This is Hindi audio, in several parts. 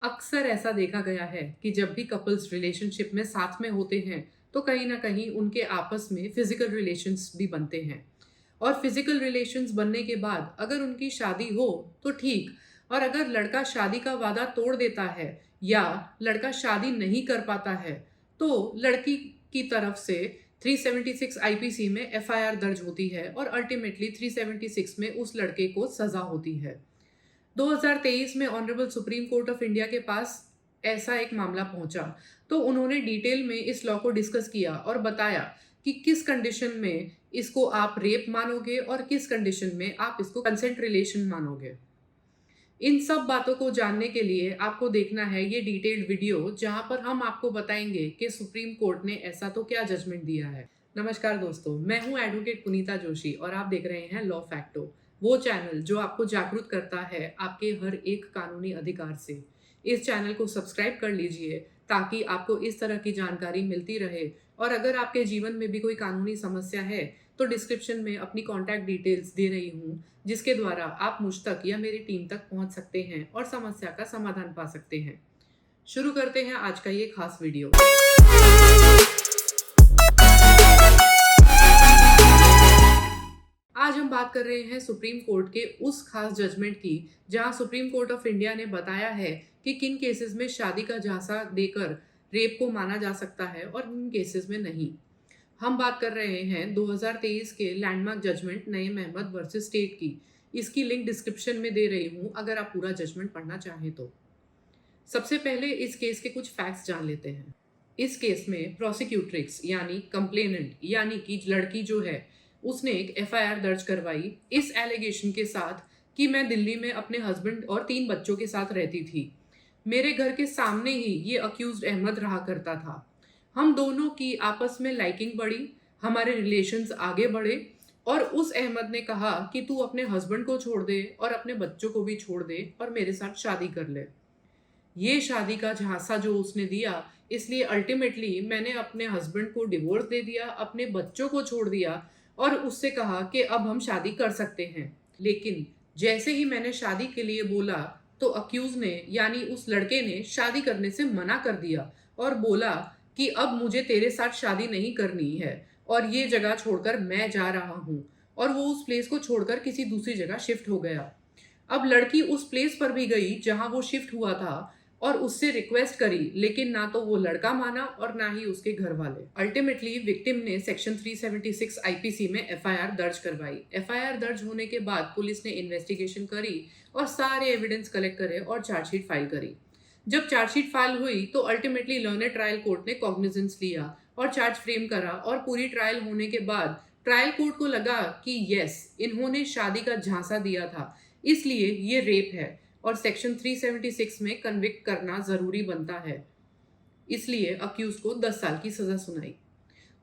अक्सर ऐसा देखा गया है कि जब भी कपल्स रिलेशनशिप में साथ में होते हैं तो कहीं ना कहीं उनके आपस में फिजिकल रिलेशंस भी बनते हैं। और फिजिकल रिलेशंस बनने के बाद अगर उनकी शादी हो तो ठीक, और अगर लड़का शादी का वादा तोड़ देता है या लड़का शादी नहीं कर पाता है तो लड़की की तरफ से 376 आईपीसी में एफआईआर दर्ज होती है और अल्टीमेटली 376 में उस लड़के को सजा होती है। 2023 में honourable supreme court of India के पास ऐसा एक मामला पहुंचा, तो उन्होंने डिटेल में इस लॉ को डिस्कस किया और बताया कि किस कंडीशन में इसको आप रेप मानोगे और किस कंडीशन में आप इसको कंसेंट रिलेशन मानोगे। इन सब बातों को जानने के लिए आपको देखना है ये डिटेल्ड वीडियो, जहां पर हम आपको बताएंगे कि सुप्रीम कोर्ट ने ऐसा तो क्या जजमेंट दिया है। नमस्कार दोस्तों, मैं हूं एडवोकेट पुनीता जोशी और आप देख रहे हैं लॉ फैक्टो, वो चैनल जो आपको जागरूक करता है आपके हर एक कानूनी अधिकार से। इस चैनल को सब्सक्राइब कर लीजिए ताकि आपको इस तरह की जानकारी मिलती रहे। और अगर आपके जीवन में भी कोई कानूनी समस्या है तो डिस्क्रिप्शन में अपनी कॉन्टैक्ट डिटेल्स दे रही हूँ, जिसके द्वारा आप मुझ तक या मेरी टीम तक पहुँच सकते हैं और समस्या का समाधान पा सकते हैं। शुरू करते हैं आज का ये खास वीडियो। आज हम बात कर रहे हैं सुप्रीम कोर्ट के उस खास जजमेंट की जहां सुप्रीम कोर्ट ऑफ इंडिया ने बताया है कि किन केसेस में शादी का झांसा देकर रेप को माना जा सकता है और किन केसेस में नहीं। हम बात कर रहे हैं 2023 के landmark judgment Naeem Ahmed versus state की। इसकी लिंक डिस्क्रिप्शन में दे रही हूं अगर आप पूरा जजमेंट पढ़ना चाहें तो। सबसे पहले इस केस के कुछ फैक्ट्स जान लेते हैं। इस केस में प्रोसिक्यूट्रिक्स यानी कंप्लेनेंट यानी कि लड़की जो है उसने एक एफआईआर दर्ज करवाई इस एलिगेशन के साथ कि मैं दिल्ली में अपने हस्बैंड और 3 बच्चों के साथ रहती थी। मेरे घर के सामने ही ये अक्यूज्ड अहमद रहा करता था। हम दोनों की आपस में लाइकिंग बढ़ी, हमारे रिलेशंस आगे बढ़े और उस अहमद ने कहा कि तू अपने हस्बैंड को छोड़ दे और अपने बच्चों को भी छोड़ दे और मेरे साथ शादी कर ले। ये शादी का झांसा जो उसने दिया, इसलिए अल्टीमेटली मैंने अपने हस्बैंड को डिवोर्स दे दिया, अपने बच्चों को छोड़ दिया और उससे कहा कि अब हम शादी कर सकते हैं। लेकिन जैसे ही मैंने शादी के लिए बोला तो अक्यूज ने यानी उस लड़के ने शादी करने से मना कर दिया और बोला कि अब मुझे तेरे साथ शादी नहीं करनी है और ये जगह छोड़कर मैं जा रहा हूँ। और वो उस प्लेस को छोड़कर किसी दूसरी जगह शिफ्ट हो गया। अब लड़की उस प्लेस पर भी गई जहां वो शिफ्ट हुआ था और उससे रिक्वेस्ट करी, लेकिन ना तो वो लड़का माना और ना ही उसके घर वाले। अल्टीमेटली विक्टिम ने सेक्शन 376 आईपीसी में एफआईआर दर्ज करवाई। एफआईआर दर्ज होने के बाद पुलिस ने इन्वेस्टिगेशन करी और सारे एविडेंस कलेक्ट करे और चार्जशीट फाइल करी। जब चार्जशीट फाइल हुई तो अल्टीमेटली लर्नर ट्रायल कोर्ट ने कॉग्निजेंस लिया और चार्ज फ्रेम करा और पूरी ट्रायल होने के बाद ट्रायल कोर्ट को लगा कि यस, इन्होंने शादी का झांसा दिया था, इसलिए ये रेप है और सेक्शन 376 में कन्विक्ट करना जरूरी बनता है। इसलिए अक्यूज को 10 साल की सजा सुनाई।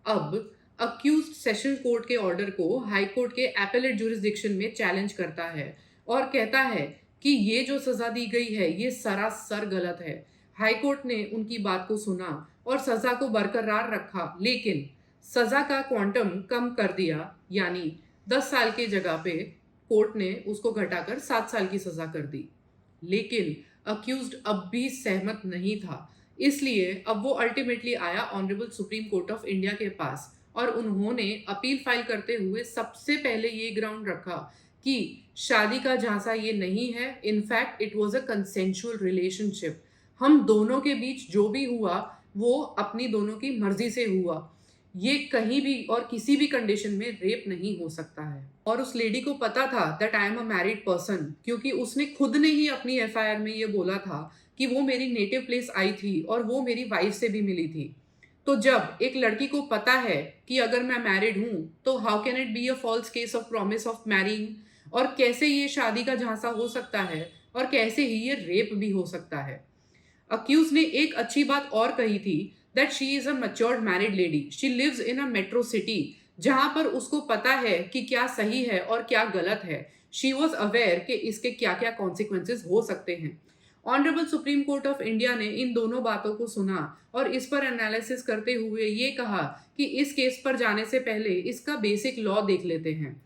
अब अक्यूज सेशन कोर्ट के ऑर्डर को हाई कोर्ट के एपेलेट जुरिस्डिक्शन में चैलेंज करता है और कहता है कि ये जो सजा दी गई है ये सरासर गलत है। हाई कोर्ट ने उनकी बात को सुना और सजा को बरकरार रखा, लेकिन सजा का क्वांटम कम कर दिया, यानी 10 साल की जगह पे कोर्ट ने उसको घटाकर 7 साल की सजा कर दी। लेकिन अक्यूज्ड अब भी सहमत नहीं था, इसलिए अब वो अल्टीमेटली आया honourable supreme court of India के पास और उन्होंने अपील फाइल करते हुए सबसे पहले ये ग्राउंड रखा कि शादी का झांसा ये नहीं है, in fact it was a consensual relationship. हम दोनों के बीच जो भी हुआ वो अपनी दोनों की मर्जी से हुआ, ये कहीं भी और किसी भी कंडीशन में रेप नहीं हो सकता है। और उस लेडी को पता था that I am a married person, क्योंकि उसने खुद ने ही अपनी एफआईआर में ये बोला था कि वो मेरी नेटिव प्लेस आई थी और वो मेरी वाइफ से भी मिली थी। तो जब एक लड़की को पता है कि अगर मैं मैरिड हूं तो how can it be a false case of promise of marrying, और कैसे ये शादी का झांसा हो सकता है और कैसे ही ये रेप भी हो सकता है। अक्यूज ने एक अच्छी बात और कही थी that she is a matured married lady, she lives in a metro city, जहां पर उसको पता है कि क्या सही है और क्या गलत है। शी वॉज अवेयर कि इसके क्या क्या कॉन्सिक्वेंसेज हो सकते हैं। Honourable supreme court of India ने इन दोनों बातों को सुना और इस पर एनालिसिस करते हुए ये कहा कि इस केस पर जाने से पहले इसका बेसिक लॉ देख लेते हैं।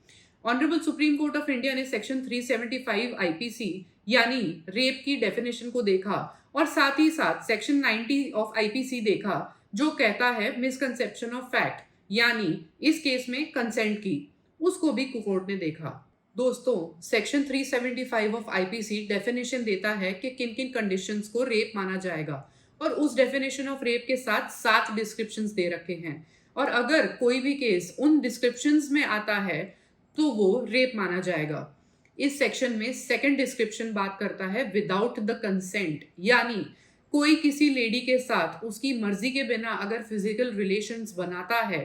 Honourable supreme court of India ने सेक्शन 375 आईपीसी यानी रेप की डेफिनेशन को देखा और साथ ही साथ सेक्शन 90 ऑफ आईपीसी देखा जो कहता है मिसकंसेप्शन ऑफ फैक्ट यानी इस केस में कंसेंट की, उसको भी कोर्ट ने देखा। दोस्तों, सेक्शन 375 ऑफ आईपीसी डेफिनेशन देता है कि किन किन कंडीशंस को रेप माना जाएगा और उस डेफिनेशन ऑफ रेप के साथ 7 डिस्क्रिप्शंस दे रखे हैं और अगर कोई भी केस उन डिस्क्रिप्शंस में आता है तो वो रेप माना जाएगा। इस सेक्शन में सेकंड डिस्क्रिप्शन बात करता है विदाउट द कंसेंट, यानी कोई किसी लेडी के साथ उसकी मर्जी के बिना अगर फिजिकल रिलेशंस बनाता है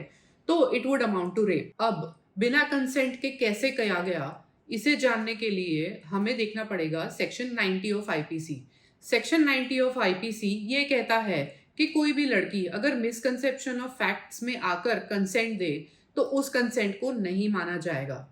तो it would amount to rape. अब बिना कंसेंट के कैसे किया गया, इसे जानने के लिए हमें देखना पड़ेगा section 90 of IPC. Section 90 of IPC ये कहता है कि कोई भी लड़की अगर मिसकंसेप्शन ऑफ फैक्ट्स में आकर कंसेंट दे तो उस कंसेंट को नहीं माना जाएगा।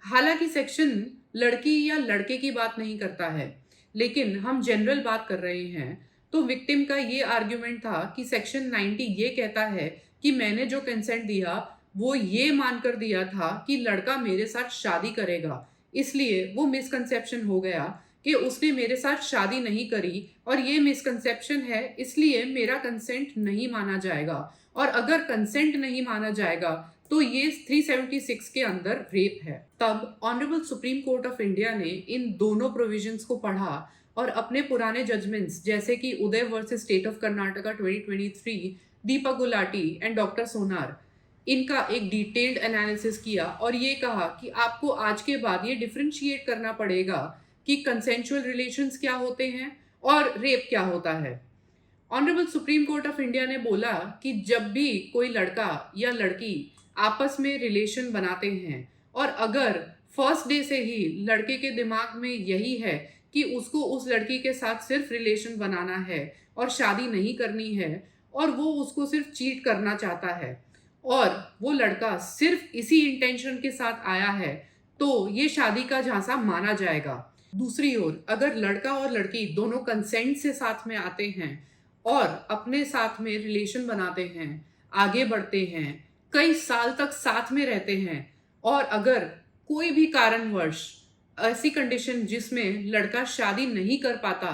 हालांकि सेक्शन लड़की या लड़के की बात नहीं करता है, लेकिन हम जनरल बात कर रहे हैं, तो विक्टिम का ये आर्ग्यूमेंट था कि सेक्शन 90 ये कहता है कि मैंने जो कंसेंट दिया वो ये मानकर दिया था कि लड़का मेरे साथ शादी करेगा, इसलिए वो मिसकंसेप्शन हो गया कि उसने मेरे साथ शादी नहीं करी और ये मिसकंसेप्शन है, इसलिए मेरा कंसेंट नहीं माना जाएगा। और अगर कंसेंट नहीं माना जाएगा तो ये 376 के अंदर रेप है। तब honourable supreme court of India ने इन दोनों प्रोविजंस को पढ़ा और अपने पुराने जजमेंट्स जैसे कि Uday versus state of Karnataka 2023, Deepak Gulati and doctor Sonar, इनका एक डिटेल्ड एनालिसिस किया और ये कहा कि आपको आज के बाद ये डिफरेंशिएट करना पड़ेगा कि कंसेंशुअल रिलेशंस क्या होते हैं और रेप क्या होता है। Honourable supreme court of India ने बोला कि जब भी कोई लड़का या लड़की आपस में रिलेशन बनाते हैं और अगर फर्स्ट डे से ही लड़के के दिमाग में यही है कि उसको उस लड़की के साथ सिर्फ रिलेशन बनाना है और शादी नहीं करनी है और वो उसको सिर्फ चीट करना चाहता है और वो लड़का सिर्फ इसी इंटेंशन के साथ आया है तो ये शादी का झांसा माना जाएगा। दूसरी ओर अगर लड़का और लड़की दोनों कंसेंट से साथ में आते हैं और अपने साथ में रिलेशन बनाते हैं, आगे बढ़ते हैं, कई साल तक साथ में रहते हैं और अगर कोई भी कारणवश ऐसी कंडीशन जिसमें लड़का शादी नहीं कर पाता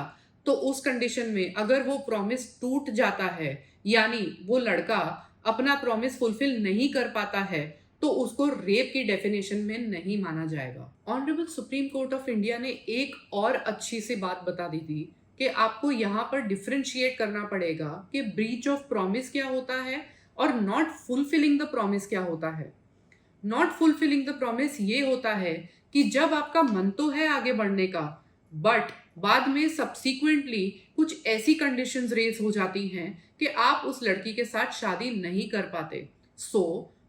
तो उस कंडीशन में अगर वो प्रॉमिस टूट जाता है यानी वो लड़का अपना प्रॉमिस फुलफिल नहीं कर पाता है तो उसको रेप की डेफिनेशन में नहीं माना जाएगा। Honourable supreme court of India ने एक और अच्छी सी बात बता दी थी कि आपको यहाँ पर डिफरेंशिएट करना पड़ेगा कि ब्रीच ऑफ प्रॉमिस क्या होता है और नॉट फुलफिलिंग द प्रॉमिस क्या होता है। नॉट फुलफिलिंग द प्रॉमिस ये होता है कि जब आपका मन तो है आगे बढ़ने का बट बाद में सब्सिक्वेंटली कुछ ऐसी कंडीशंस रेज हो जाती हैं कि आप उस लड़की के साथ शादी नहीं कर पाते।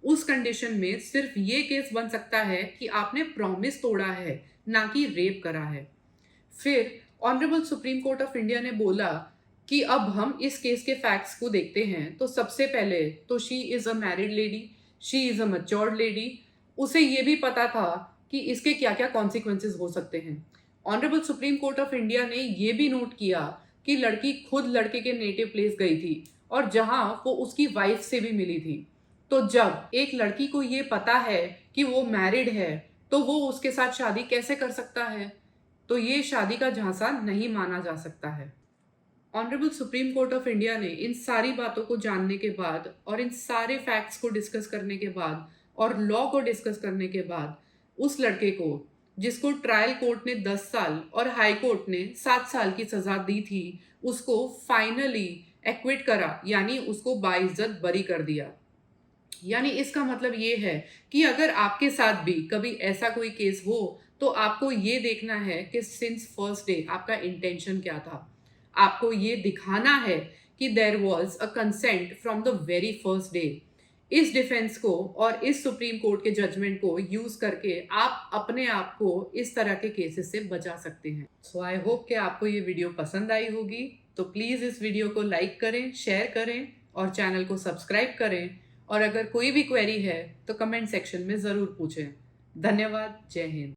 उस कंडीशन में सिर्फ ये केस बन सकता है कि आपने प्रॉमिस तोड़ा है, ना कि रेप करा है। फिर honourable supreme court of India ने बोला कि अब हम इस केस के फैक्ट्स को देखते हैं। तो सबसे पहले तो she is a married lady, she is a matured lady, उसे ये भी पता था कि इसके क्या क्या कॉन्सिक्वेंसेस हो सकते हैं। Honourable supreme court of India ने ये भी नोट किया कि लड़की खुद लड़के के नेटिव प्लेस गई थी और जहां वो उसकी वाइफ से भी मिली थी। तो जब एक लड़की को ये पता है कि वो मैरिड है तो वो उसके साथ शादी कैसे कर सकता है, तो ये शादी का झांसा नहीं माना जा सकता है। Honourable supreme court of India ने इन सारी बातों को जानने के बाद और इन सारे फैक्ट्स को डिस्कस करने के बाद और लॉ को डिस्कस करने के बाद उस लड़के को, जिसको ट्रायल कोर्ट ने 10 साल और हाई कोर्ट ने 7 साल की सजा दी थी, उसको फाइनली एक्विट करा, यानी उसको बाइज्जत बरी कर दिया। यानी इसका मतलब ये है कि अगर आपके साथ भी कभी ऐसा कोई केस हो तो आपको ये देखना है कि सिंस फर्स्ट डे आपका इंटेंशन क्या था। आपको ये दिखाना है कि there was a consent from the very first day. इस डिफेंस को और इस सुप्रीम कोर्ट के जजमेंट को यूज करके आप अपने आप को इस तरह के केसेस से बचा सकते हैं। सो आई होप कि आपको ये वीडियो पसंद आई होगी, तो प्लीज़ इस वीडियो को लाइक करें, शेयर करें और चैनल को सब्सक्राइब करें। और अगर कोई भी क्वेरी है तो कमेंट सेक्शन में ज़रूर पूछें। धन्यवाद। जय हिंद।